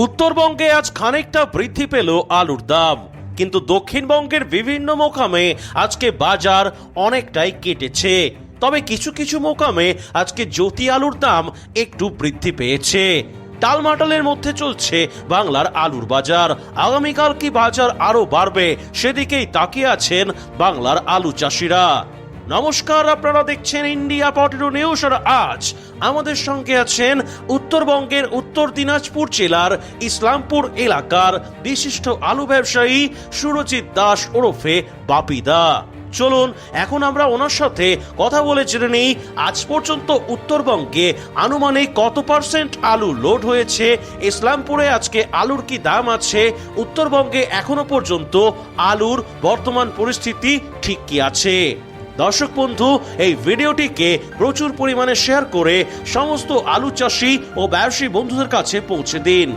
উত্তরবঙ্গে আজ খানিকটা বৃদ্ধি পেল আলুর দাম, কিন্তু দক্ষিণবঙ্গের বিভিন্ন মোকামে আজকে বাজার অনেকটাই কেটেছে। তবে কিছু কিছু মোকামে আজকে জ্যোতি আলুর দাম একটু বৃদ্ধি পেয়েছে। টালমাটালের মধ্যে চলছে বাংলার আলুর বাজার। আগামীকাল কি বাজার আরো বাড়বে সেদিকেই তাকিয়ে আছেন বাংলার আলু চাষিরা। নমস্কার, আপনারা দেখছেন ইন্ডিয়া পটেটো নিউজ। আর আজ আমাদের সঙ্গে আছেন উত্তরবঙ্গের উত্তর দিনাজপুর জেলার ইসলামপুর এলাকার বিশিষ্ট আলু ব্যবসায়ী সুরজিৎ দাস ওরফে বাপিদা। চলুন এখন আমরা ওনার সাথে কথা বলে জেনে নিই আজ পর্যন্ত উত্তরবঙ্গে আনুমানিক কত পার্সেন্ট আলু লোড হয়েছে, ইসলামপুরে আজকে আলুর কি দাম আছে, উত্তরবঙ্গে এখনো পর্যন্ত আলুর বর্তমান পরিস্থিতি ঠিক কি আছে। দর্শক বন্ধু, এই ভিডিওটিকে প্রচুর পরিমাণে শেয়ার করে সমস্ত আলু চাষি ও ব্যবসায়ী বন্ধুদের কাছে পৌঁছে দিন।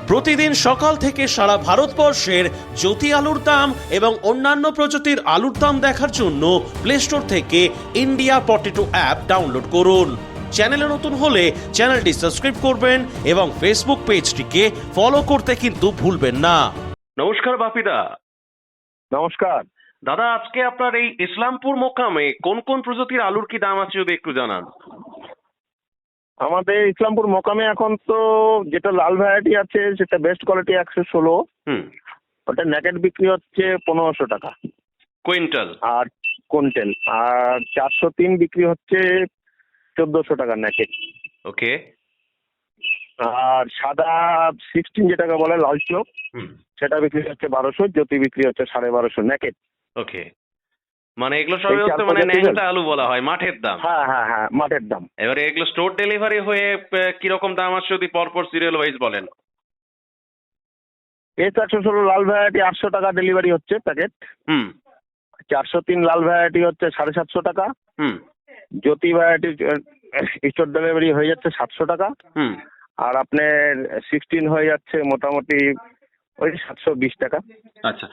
প্রতিদিন সকাল থেকে সারা ভারতবর্ষের জ্যোতি আলুর দাম এবং অন্যান্য প্রজাতির আলুর দাম দেখার জন্য প্লে স্টোর থেকে ইন্ডিয়া পটেটো অ্যাপ ডাউনলোড করুন। চ্যানেলে নতুন হলে চ্যানেলটি সাবস্ক্রাইব করবেন এবং ফেসবুক পেজটিকে ফলো করতে কিন্তু ভুলবেন না। নমস্কার বাপিদা। নমস্কার দাদা, আজকে আপনার এই ইসলামপুর মোকামে কোন কোন প্রজাতির আলুর কি দাম আছে যদি একটু জানান। আমাদের ইসলামপুর মোকামে এখন তো যেটা লাল ভ্যারাইটি আছে সেটা বেস্ট কোয়ালিটি 116, ওটা নেকেট বিক্রি হচ্ছে 1500 টাকা কুইন্টাল। আর কুইন্টাল। আর 403 বিক্রি হচ্ছে 1400 টাকা নেকেট। ওকে। আর সাদা 16 যেটাকে বলে লাল চোখ সেটা বিক্রি হচ্ছে 1200, জ্যোতি বিক্রি হচ্ছে 1250 নেকেট। ওকে, মানে এগুলো সবই হচ্ছে মানে ন্যাংটা আলু বলা হয়, মাঠের দাম। হ্যাঁ হ্যাঁ হ্যাঁ, মাঠের দাম। এবারে এগুলো স্টোর ডেলিভারি হয়ে কিরকম দাম আছে যদি পরপর সিরিয়াল ওয়াইজ বলেন। S116 লাল ভ্যারাইটি 800 টাকা ডেলিভারি হচ্ছে প্যাকেট। 403 লাল ভ্যারাইটি হচ্ছে 750 টাকা। জ্যোতি ভ্যারাইটি স্টোর ডেলিভারি হয়ে যাচ্ছে 700 টাকা। আর আপনার 16 হয়ে যাচ্ছে মোটামুটি ওই 720 টাকা। আচ্ছা,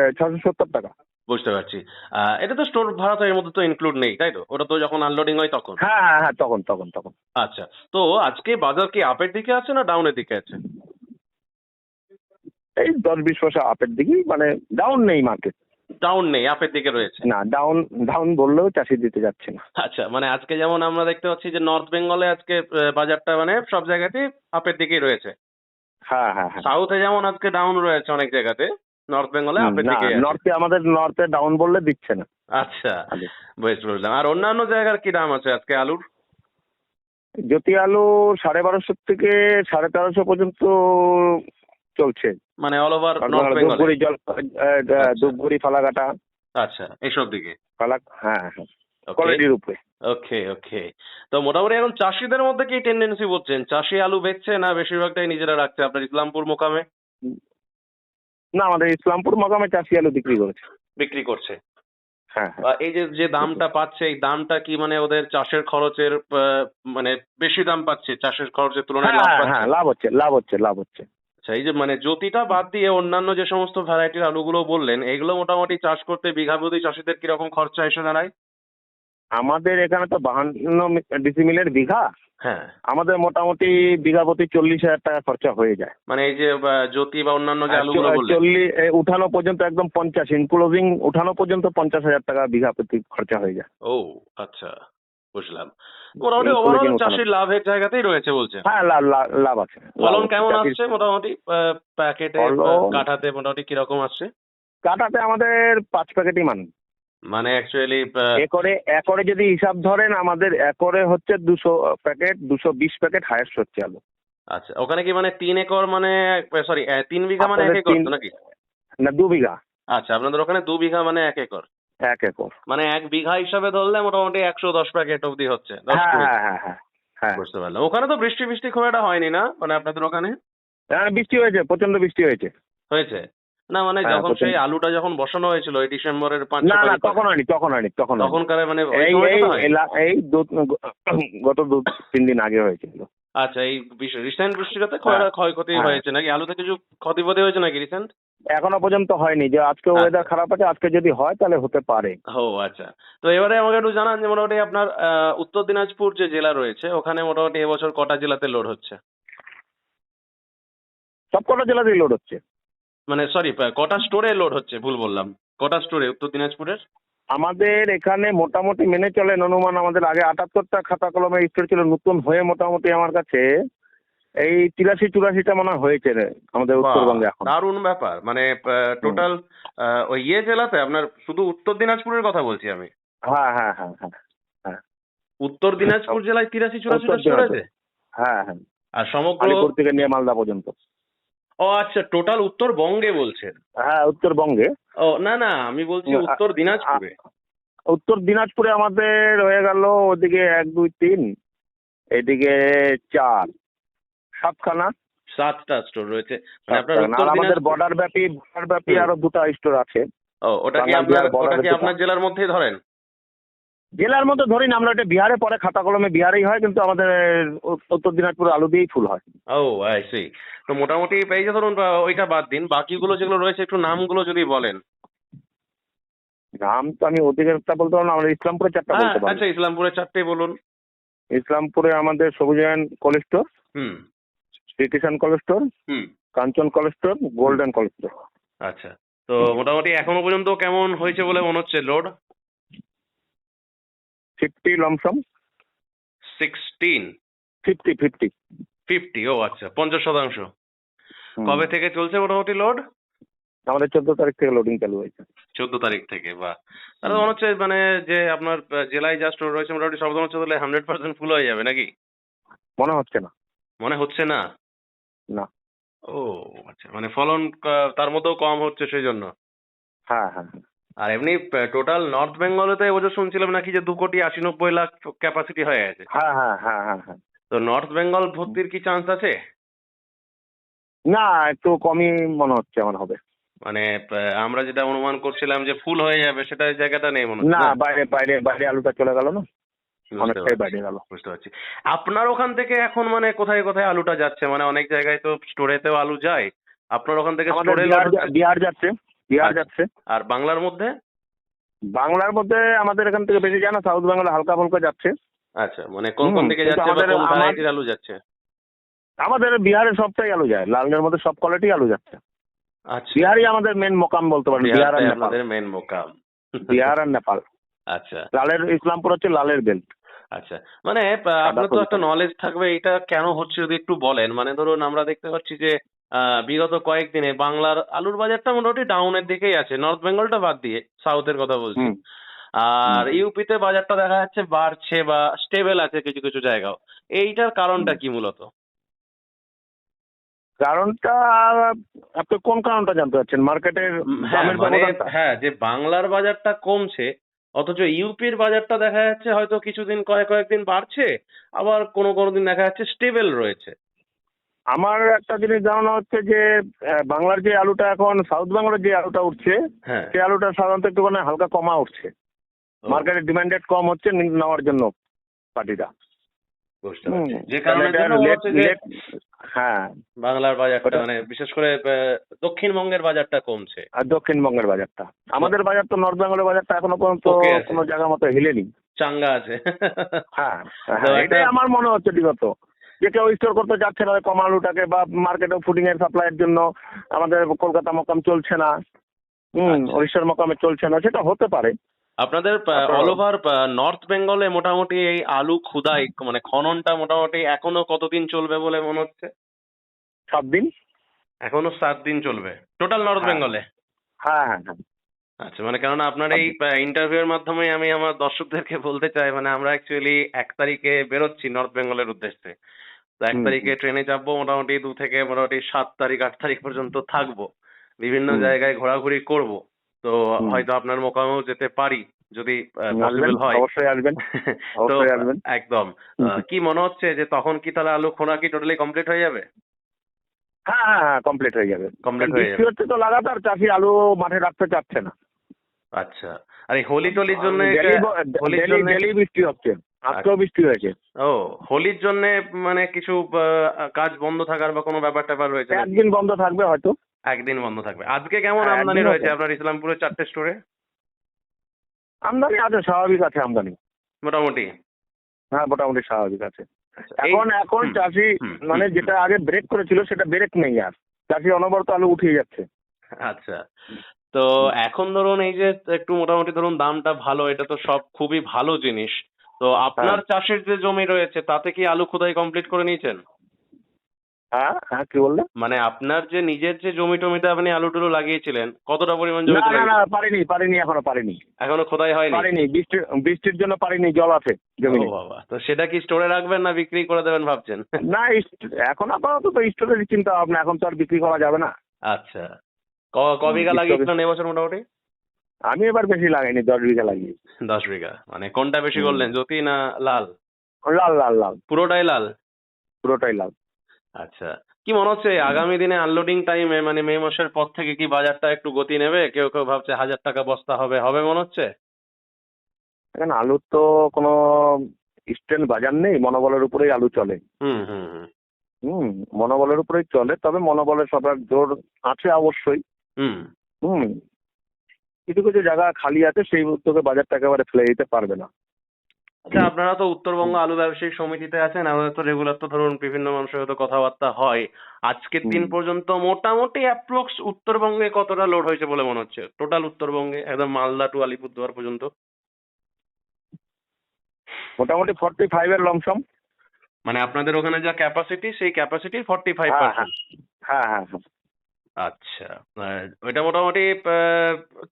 670 টাকা। বুঝতে পারছি। এটা তো স্টোর ভাড়া তো এর মধ্যে তো ইনক্লুড নেই, তাই তো? ওটা তো যখন আনলোডিং হয় তখন। হ্যাঁ হ্যাঁ হ্যাঁ, তখন তখন তখন। আচ্ছা, তো আজকে বাজার কি আপের দিকে আছে না ডাউনের দিকে আছে? এই 10-20 পয়সা আপের দিকেই, মানে ডাউন নেই মার্কেট। ডাউন নেই, আপের দিকে রয়েছে। না, ডাউন ডাউন বললেও চাষি দিতে যাচ্ছে না। আচ্ছা, মানে আজকে যেমন আমরা দেখতে পাচ্ছি যে নর্থ বেঙ্গলে আজকে বাজারটা মানে সব জায়গাতেই আপের দিকেই রয়েছে। হ্যাঁ হ্যাঁ হ্যাঁ। সাউথে যেমন আজকে ডাউন রয়েছে অনেক জায়গাতে, নর্থ বেঙ্গলে আপের না, দিকে। নর্থে আমাদের নর্থে ডাউন বললে দিচ্ছে না। আচ্ছা, বেশ বুঝলাম। আর অন্যান্য জায়গার কি দাম আছে আজকে আলুর? জ্যোতি আলু 1250 থেকে 1350 পর্যন্ত চলছে, মানে all over north Bengal. Dhupguri Dhupguri Falakata. আচ্ছা, এইসব দিকে। হ্যাঁ হ্যাঁ, কোয়ালিটির উপরে। ওকে ওকে। তো মোটামুটি এখন চাষিদের মধ্যে কি টেন্ডেন্সি বলছেন, চাষি আলু বেচছে না বেশিরভাগটাই নিজেরা রাখছে আপনার ইসলামপুর মোকামে? না, আমাদের ইসলামপুর মোকামে চাষি আলু বিক্রি করছে। হ্যাঁ। এই যে যে দামটা পাচ্ছে, এই দামটা কি মানে ওদের চাষের খরচের মানে বেশি দাম পাচ্ছে, চাষের খরচের তুলনায় লাভ হ্যাঁ পাচ্ছে? হ্যাঁ, লাভ হচ্ছে লাভ হচ্ছে লাভ হচ্ছে। আচ্ছা, এই যে মানে জ্যোতিটা বাদ দিয়ে অন্যান্য যে সমস্ত ভ্যারাইটির আলুগুলো বললেন, এগুলো মোটামুটি চাষ করতে বিঘা প্রতি চাষিদের কিরকম খরচা এসে দাঁড়ায়? আমাদের এখানে তো 52 ডিসিমিলের বিঘা। হ্যাঁ, আমাদের মোটামুটি বিঘা প্রতি 40,000 টাকা খরচা হয়ে যায়। মানে এই যে জ্যোতি বা অন্যান্য যে আলুগুলো বললেন, 40 উঠানো পর্যন্ত একদম 50 ইনক্লুডিং উঠানো পর্যন্ত 50,000 টাকা বিঘা প্রতি খরচা হয়ে যায়। ও আচ্ছা, বুঝলাম। মোটামুটি ওভারঅল চাষির লাভের জায়গাতেই রয়েছে বলছেন। হ্যাঁ, লাভ আছে। ফলন কেমন আসছে মোটামুটি প্যাকেটে কাঠাতে মোটামুটি কিরকম আসছে? কাটাতে আমাদের 5 প্যাকেটই মানে অ্যাকচুয়ালি একরে যদি হিসাব ধরেন আমাদের একরে হচ্ছে 200 প্যাকেট, 220 প্যাকেট হায়েস্ট হচ্ছে আলু। আচ্ছা, ওখানে কি মানে 3 একর মানে সরি 3 বিঘা মানে 1 একর তো নাকি? না, 2 বিঘা। আচ্ছা, আপনাদের ওখানে 2 বিঘা মানে 1 একর। 1 একর মানে 1 বিঘা হিসাবে ধরলে মোটামুটি 110 প্যাকেট অবধি হচ্ছে। হ্যাঁ হ্যাঁ হ্যাঁ হ্যাঁ। বুঝতে পারলাম। ওখানে তো বৃষ্টি খুব একটা হয়নি না, মানে আপনাদের ওখানে? হ্যাঁ, বৃষ্টি হয়েছে, প্রচন্ড বৃষ্টি হয়েছে। হয়েছে না, মানে যখন সেই আলুটা যখন বসানো হয়েছিল এই ডিসেম্বরের 5-6 না না, তারিখ, তখন হয়নি তখনকার মানে এই গত 2-3 দিন আগে হয়েছিল। আচ্ছা, এই রিসেন্ট বৃষ্টিটাতে ক্ষয়ক্ষতি হয়েছে নাকি? আলুতে কিছু ক্ষতি হয়েছে নাকি রিসেন্ট? এখনো পর্যন্ত হয়নি, যে আজকে ওয়েদার খারাপ আছে, আজকে যদি হয় তাহলে হতে পারে। ও আচ্ছা, তো এবারে আমাকে একটু জানান যে মোটামুটি আপনার উত্তর দিনাজপুর যে জেলা রয়েছে ওখানে মোটামুটি এবছর কটা জেলাতে লোড হচ্ছে? সবকটা জেলাতেই লোড হচ্ছে। মানে সরি, কটা স্টোরে লোড হচ্ছে, ভুল বললাম, কটা স্টোরে উত্তর দিনাজপুরের? আমাদের এখানে মোটামুটি মেনে চলেন অনুমান, আমাদের আগে 78টা খাতা কলমের স্টোর ছিল, নতুন হয়ে মোটামুটি আমার কাছে এই 83-84টা মনে হয় হয়েছে রে আমাদের বাহ, উত্তরবঙ্গে এখন। দারুণ ব্যাপার। মানে টোটাল ওই জেলাতে আপনার শুধু উত্তর দিনাজপুরের কথা বলছি আমি। হ্যাঁ হ্যাঁ হ্যাঁ হ্যাঁ হ্যাঁ। উত্তর দিনাজপুর জেলায় 83-84টা উত্তর স্টোর দিনাজপুর, আছে? হ্যাঁ হ্যাঁ, আর সমগ্র, আলিপুর থেকে নিয়ে মালদা পর্যন্ত। ও আচ্ছা, টোটাল উত্তরবঙ্গে বলছেন? হ্যাঁ উত্তরবঙ্গে। ও না না, আমি বলছি উত্তর দিনাজপুরে। উত্তর দিনাজপুরে আমাদের হয়ে গেল ওদিকে 1 2 3, এদিকে 4, 7খানা। 7টা স্টোর রয়েছে মানে আপনার উত্তর আর আমাদের দিনাজপুর। বর্ডার ব্যাপী হুম। আরো 2টা স্টোর আছে। ও, ওটা কি বাংলা আপনার, বিহার ওটা border কি এর আপনার জেলার মধ্যেই ধরেন? জেলার মধ্যে ধরি না আমরা, এটা বিহারে পরে খাতা কলমে বিহারেই হয়, কিন্তু আমাদের উত্তর দিনাজপুরে আলু দিয়েই ফুল হয়। ও আই সি। তো মোটামুটি এই যে ধরুন ওইটা বাদ দিন, বাকিগুলো যেগুলো রয়েছে একটু নামগুলো যদি বলেন। নাম তো আমি ওদিকেরটা বলতে পারবো না, আমরা ইসলামপুরে 4টা হ্যাঁ বলতে পারবো। আচ্ছা, ইসলামপুরের 4টে বলুন। ইসলামপুরে আমাদের সবুজায়ন কল স্টোর, হুম শ্রীকৃষ্ণ কল স্টোর, হুম। Kanchan cold store, golden cold store. আচ্ছা, তো মোটামুটি এখনো পর্যন্ত কেমন হয়েছে বলে মনে হচ্ছে লোড? 50 লমসম। 16? 50। 50? ও আচ্ছা, 50%। কবে থেকে চলছে মোটামুটি লোড? আমাদের 14 তারিখ থেকে লোডিং চালু হয়েছে। 14 তারিখ থেকে, বাহ। তাহলে মনে হচ্ছে মানে যে আপনার জেলায় যা স্টোর রয়েছে মোটামুটি সব হচ্ছে তাহলে 100% ফুল হয়ে যাবে নাকি? মনে হচ্ছে না। মনে হচ্ছে না? না। ও আচ্ছা, মানে ফলন তার মধ্যেও কম হচ্ছে সেই জন্য। হ্যাঁ হ্যাঁ হ্যাঁ। আর এমনি টোটাল নর্থ বেঙ্গলেতে এবছর শুনছিলাম নাকি যে 2,80,90,00,000 ক্যাপাসিটি হয়ে গেছে। হ্যাঁ হ্যাঁ হ্যাঁ হ্যাঁ হ্যাঁ। তো নর্থ বেঙ্গল ভর্তির কি চান্স আছে? না, একটু কমই মনে হচ্ছে আমার হবে। মানে আমরা যেটা অনুমান করছিলাম যে ফুল হয়ে যাবে, সেটা জায়গাটা নেই মনে হচ্ছে না, না? বাইরে বাইরে বাইরে আলুটা চলে গেল না, বুঝতে অনেকটাই পারছি, বাইরে গেল। বুঝতে পারছি। আপনার ওখান থেকে এখন মানে কোথায় কোথায় আলুটা যাচ্ছে? মানে অনেক জায়গায় তো স্টোরেতেও আলু যায়, আপনার ওখান থেকে আমাদের স্টোরে বিহার যাচ্ছে, বিহার আচ্ছা। যাচ্ছে। আর বাংলার মধ্যে? বাংলার মধ্যে আমাদের এখান থেকে বেশি যায় না, সাউথ বেঙ্গলে হালকা ফুলকা যাচ্ছে। আচ্ছা, মানে কোন কোন দিকে কিন্তু যাচ্ছে বা কোন আমার ভ্যারাইটির আলু যাচ্ছে? আমাদের বিহারে সবটাই আলু যায়, লালনের মধ্যে সব কোয়ালিটি আলু যাচ্ছে। আচ্ছা, বিহারই আমাদের মেন মোকাম বলতে পারেন, বিহার আর বিহারটাই নেপাল। আপনাদের মেন মোকাম। বিহার আর নেপাল। আচ্ছা লালের ইসলামপুর হচ্ছে লালের বেল্ট। আচ্ছা, মানে আপনার তো একটা নলেজ থাকবে এটা কেন হচ্ছে যদি একটু বলেন। মানে ধরুন আমরা দেখতে পাচ্ছি যে বিগত কয়েকদিনে বাংলার আলুর বাজারটা মোটামুটি ডাউনের দিকেই আছে, নর্থ বেঙ্গলটা বাদ দিয়ে, সাউথের কথা বলছি। হুম। আর ইউপিতে বাজারটা দেখা যাচ্ছে বাড়ছে বা স্টেবল আছে কিছু কিছু জায়গাও। এইটার কারণটা কি মূলত? কারণটা আপনি কোন কারণটা জানতে চাচ্ছেন? মার্কেটের হ্যাঁ দামের মানে ব্যবধানটা? হ্যাঁ, যে বাংলার বাজারটা কমছে অথচ ইউপির বাজারটা দেখা যাচ্ছে হয়তো কিছুদিন কয়েকদিন বাড়ছে, আবার কোনো কোনো দিন দেখা যাচ্ছে স্টেবল রয়েছে। আমার একটা জিনিস ধারণা হচ্ছে যে বাংলার যে আলুটা এখন সাউথ বেঙ্গলের যে আলুটা উঠছে, হ্যাঁ। সেই আলুটা সাধারণত একটুখানি হালকা কমা উঠছে। ও, মার্কেটে ডিমান্ডেড কম হচ্ছে নেওয়ার জন্য পার্টিটা। বুঝতে পারছি। যে কারণের জন্য মনে হচ্ছে যে হ্যাঁ, বাংলার বাজারটা ওটা- মানে বিশেষ করে দক্ষিণবঙ্গের বাজারটা কমছে। আর দক্ষিণবঙ্গের বাজারটা, আমাদের বাজার তো নর্থ বেঙ্গলের বাজারটা এখনো পর্যন্ত ওকে আছে। কোনো জায়গা মতো হিলেনি। চাঙ্গা আছে। হ্যাঁ তো হ্যাঁ, একটা এটাই আমার মনে হচ্ছে বিগত, যে কেউ স্টোর করতে যাচ্ছে না ওই কম আলুটাকে, বা মার্কেটে ফুডিং এর সাপ্লাইয়ের জন্য আমাদের কলকাতা মোকাম চলছে না, আচ্ছা। উড়িষ্যার মোকামে চলছে না, সেটা হতে পারে। আপনাদের অল ওভার নর্থ বেঙ্গলে মোটামুটি এই আলু খুদাই মানে খননটা মোটামুটি এখনো কতদিন চলবে বলে মনে হচ্ছে? 7 দিন। এখনো 7 দিন চলবে টোটাল নর্থ হ্যাঁ। বেঙ্গলে? হ্যাঁ হ্যাঁ হ্যাঁ। আচ্ছা, মানে কেননা আপনার এই ইন্টারভিউর মাধ্যমে আমি আমার দর্শকদেরকে বলতে চাই, মানে আমরা অ্যাকচুয়ালি 1 তারিখে বেরোচ্ছি নর্থ বেঙ্গলের উদ্দেশ্যে। তো 1 তারিখে ট্রেনে চাপবো, মোটামুটি 2 থেকে মোটামুটি 7 তারিখ 8 তারিখ পর্যন্ত থাকবো, বিভিন্ন জায়গায় ঘোরাঘুরি করব। তো হয়তো আপনার মোকামেও যেতে পারি যদি পসিবল হয়। অবশ্যই আসবেন, তো অবশ্যই আসবেন। একদম। কি মনে হচ্ছে যে তখন কি তাহলে আলু খোনা কি টোটালি কমপ্লিট হয়ে যাবে? হ্যাঁ হ্যাঁ হ্যাঁ, কমপ্লিট হয়ে যাবে। কমপ্লিট হয়ে বৃষ্টি যাবে। হচ্ছে তো লাগাতার, চাষি আলু মাঠে রাখতে চাচ্ছে না। আচ্ছা, আর এই হোলি টোলির জন্য ডেলি বৃষ্টি হচ্ছে, আজকেও বৃষ্টি হয়েছে। ও, হোলির জন্য মানে কিছু কাজ বন্ধ থাকার বা কোনো ব্যাপার ট্যাপার রয়েছে নাকি? একদিন বন্ধ থাকবে হয়তো। একদিন বন্ধ থাকবে। আজকে কেমন হ্যাঁ, আমদানি একদিন রয়েছে হতো। আপনার ইসলামপুরের 4টে স্টোরে? আমদানি আছে, স্বাভাবিক আছে আমদানি। মোটামুটি? হ্যাঁ, মোটামুটি স্বাভাবিক আছে। আচ্ছা, এখন চাষি মানে যেটা আগে ব্রেক করেছিল সেটা ব্রেক নেই আর। চাষি অনবরত আলু উঠিয়ে যাচ্ছে। আচ্ছা, তো এখন ধরুন এই যে একটু মোটামুটি ধরুন দামটা ভালো, এটা তো সব খুবই ভালো জিনিস। তো আপনার চাষের যে জমি রয়েছে তাতে কি আলু খোদাই কমপ্লিট করে নিয়েছেন? হ্যাঁ হ্যাঁ, কি বললে? মানে আপনার যে নিজের যে জমি টমিতে আপনি আলু টুলু লাগিয়েছিলেন, কতটা পরিমাণ জমি না না না, পারিনি এখনো পারিনি। এখনো খোদাই হয়নি? পারিনি, বৃষ্টির জন্য পারিনি, জল আছে জমি। ও বাবা, তো সেটা কি স্টোরে রাখবেন না বিক্রি করে দেবেন ভাবছেন? না, এখন আপাতত তো স্টোরের চিন্তা ভাবনা, এখন তো আর বিক্রি করা যাবে না। আচ্ছা, ক বিঘা লাগিয়েছিলেন এবছর মোটামুটি? আমি এবার বেশি লাগাইনি, 10 বিঘা লাগিয়েছি। 10 বিঘা। মানে কোনটা বেশি করলেন, জ্যোতি না লাল? লাল লাল লাল, পুরোটাই লাল? পুরোটাই লাল। আচ্ছা, কি মনে হচ্ছে আগামী দিনে আনলোডিং টাইমে মানে মে মাসের পর থেকে কি বাজারটা একটু গতি নেবে? কেউ কেউ ভাবছে 1000 টাকা বস্তা হবে মনে হচ্ছে? এখন আলুর তো কোনো স্ট্যান্ড বাজার নেই, মনোবলের উপরেই আলু চলে। হুম হুম হুম হুম, মনোবলের উপরেই চলে, তবে মনোবলের সবার জোর আছে অবশ্যই। হুম হুম, কিছু কিছু জায়গা খালি আছে, সেই উদ্যোগে বাজারটা একেবারে ফেলে দিতে পারবে না। আচ্ছা, আপনারা তো উত্তরবঙ্গ আলু ব্যবসায়িক সমিতিতে আছেন, আমাদের তো রেগুলার তো ধরুন বিভিন্ন মানুষের সাথে কথাবার্তা হয়। আজকের দিন পর্যন্ত মোটামুটি অ্যাপ্রক্স উত্তরবঙ্গে কতটা লোড হয়েছে বলে মনে হচ্ছে? টোটাল উত্তরবঙ্গে একদম মালদা টু আলিপুরদুয়ার পর্যন্ত? মোটামুটি 45 এর লমসম। মানে আপনাদের ওখানে যা ক্যাপাসিটি, সেই ক্যাপাসিটির 45%? হ্যাঁ হ্যাঁ হ্যাঁ হ্যাঁ হ্যাঁ। আচ্ছা, ওইটা মোটামুটি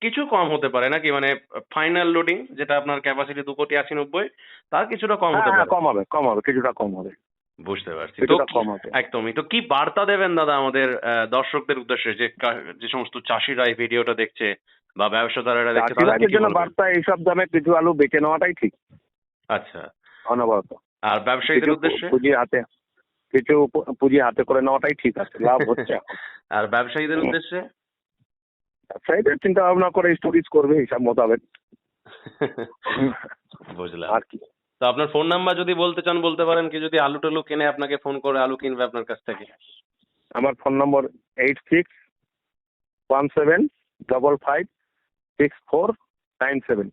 কিছু কম হতে পারে নাকি? মানে ফাইনাল লোডিং যেটা আপনার ক্যাপাসিটি 2,80,90,000, তার কিছুটা কম হতে হ্যাঁ, পারে? কম হবে, কিছুটা কম হবে। বুঝতে পারছি। তো কিছুটা কম হবে। একদমই। তো কি বার্তা দেবেন দাদা আমাদের দর্শকদের উদ্দেশ্যে, যে সমস্ত চাষিরা এই ভিডিওটা দেখছে বা ব্যবসাদারেরা দেখছে, তাদেরকে চাষিবাদের কি জন্য বলবেন? বার্তা, এইসব দামে কিছু আলু বেচে নেওয়াটাই ঠিক, আচ্ছা, অনবরত। আর ব্যবসায়ীদের উদ্দেশ্যে? কিছু পুঁজি হাতে করে নেওয়াটাই ঠিক আছে, লাভ হচ্ছে এখন। আর ব্যবসায়ীদের উদ্দেশ্যে? ব্যবসায়ীদের চিন্তা ভাবনা করে স্টোরেজ করবে হিসাব মোতাবেক। বুঝলাম। আর কি? তো আপনার ফোন নাম্বার যদি বলতে চান বলতে পারেন, কি যদি আলু টালু কিনে আপনাকে ফোন করে আলু কিনবে আপনার কাছ থেকে? আমার ফোন নম্বর 8617556497।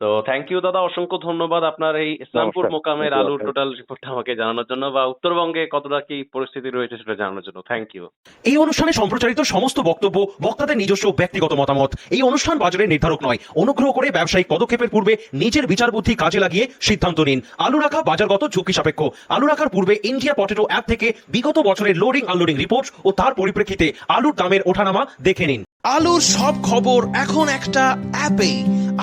তো থ্যাংক ইউ দাদা, অসংখ্য ধন্যবাদ আপনার এই ইসলামপুর নমস্কার। মোকামের আলুর টোটাল রিপোর্টটা আমাকে জানানোর জন্য, বা উত্তরবঙ্গে কতটা কি পরিস্থিতি রয়েছে সেটা জানানোর জন্য। Thank you. এই অনুষ্ঠানে সম্প্রচারিত সমস্ত বক্তব্য বক্তাদের নিজস্ব ব্যক্তিগত মতামত। এই অনুষ্ঠান বাজারের নির্ধারক নয়। অনুগ্রহ করে ব্যবসায়িক পদক্ষেপের পূর্বে নিজের বিচার বুদ্ধি কাজে লাগিয়ে সিদ্ধান্ত নিন। আলু রাখা বাজারগত ঝুঁকি সাপেক্ষ। আলু রাখার পূর্বে ইন্ডিয়া পটেটো অ্যাপ থেকে বিগত বছরের লোডিং আনলোডিং রিপোর্ট ও তার পরিপ্রেক্ষিতে আলুর দামের ওঠানামা দেখে নিন। আলুর সব খবর এখন একটা অ্যাপেই।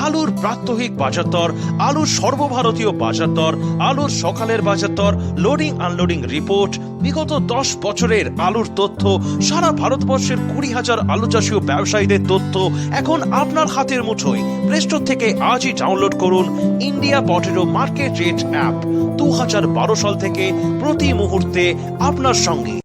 আলুর প্রাত্যহিক বাজার দর, আলুর সর্বভারতীয় বাজার দর, আলুর সকালের বাজার দর, লোডিং আনলোডিং রিপোর্ট, বিগত 10 বছরের আলুর তথ্য, সারা ভারতবর্ষের 20,000 আলু চাষী ও ব্যবসায়ীদের তথ্য এখন আপনার হাতের মুঠোয়। প্লে স্টোর থেকে আজই ডাউনলোড করুন India potato market rate app. 2012 সাল থেকে প্রতি মুহূর্তে আপনার সঙ্গে।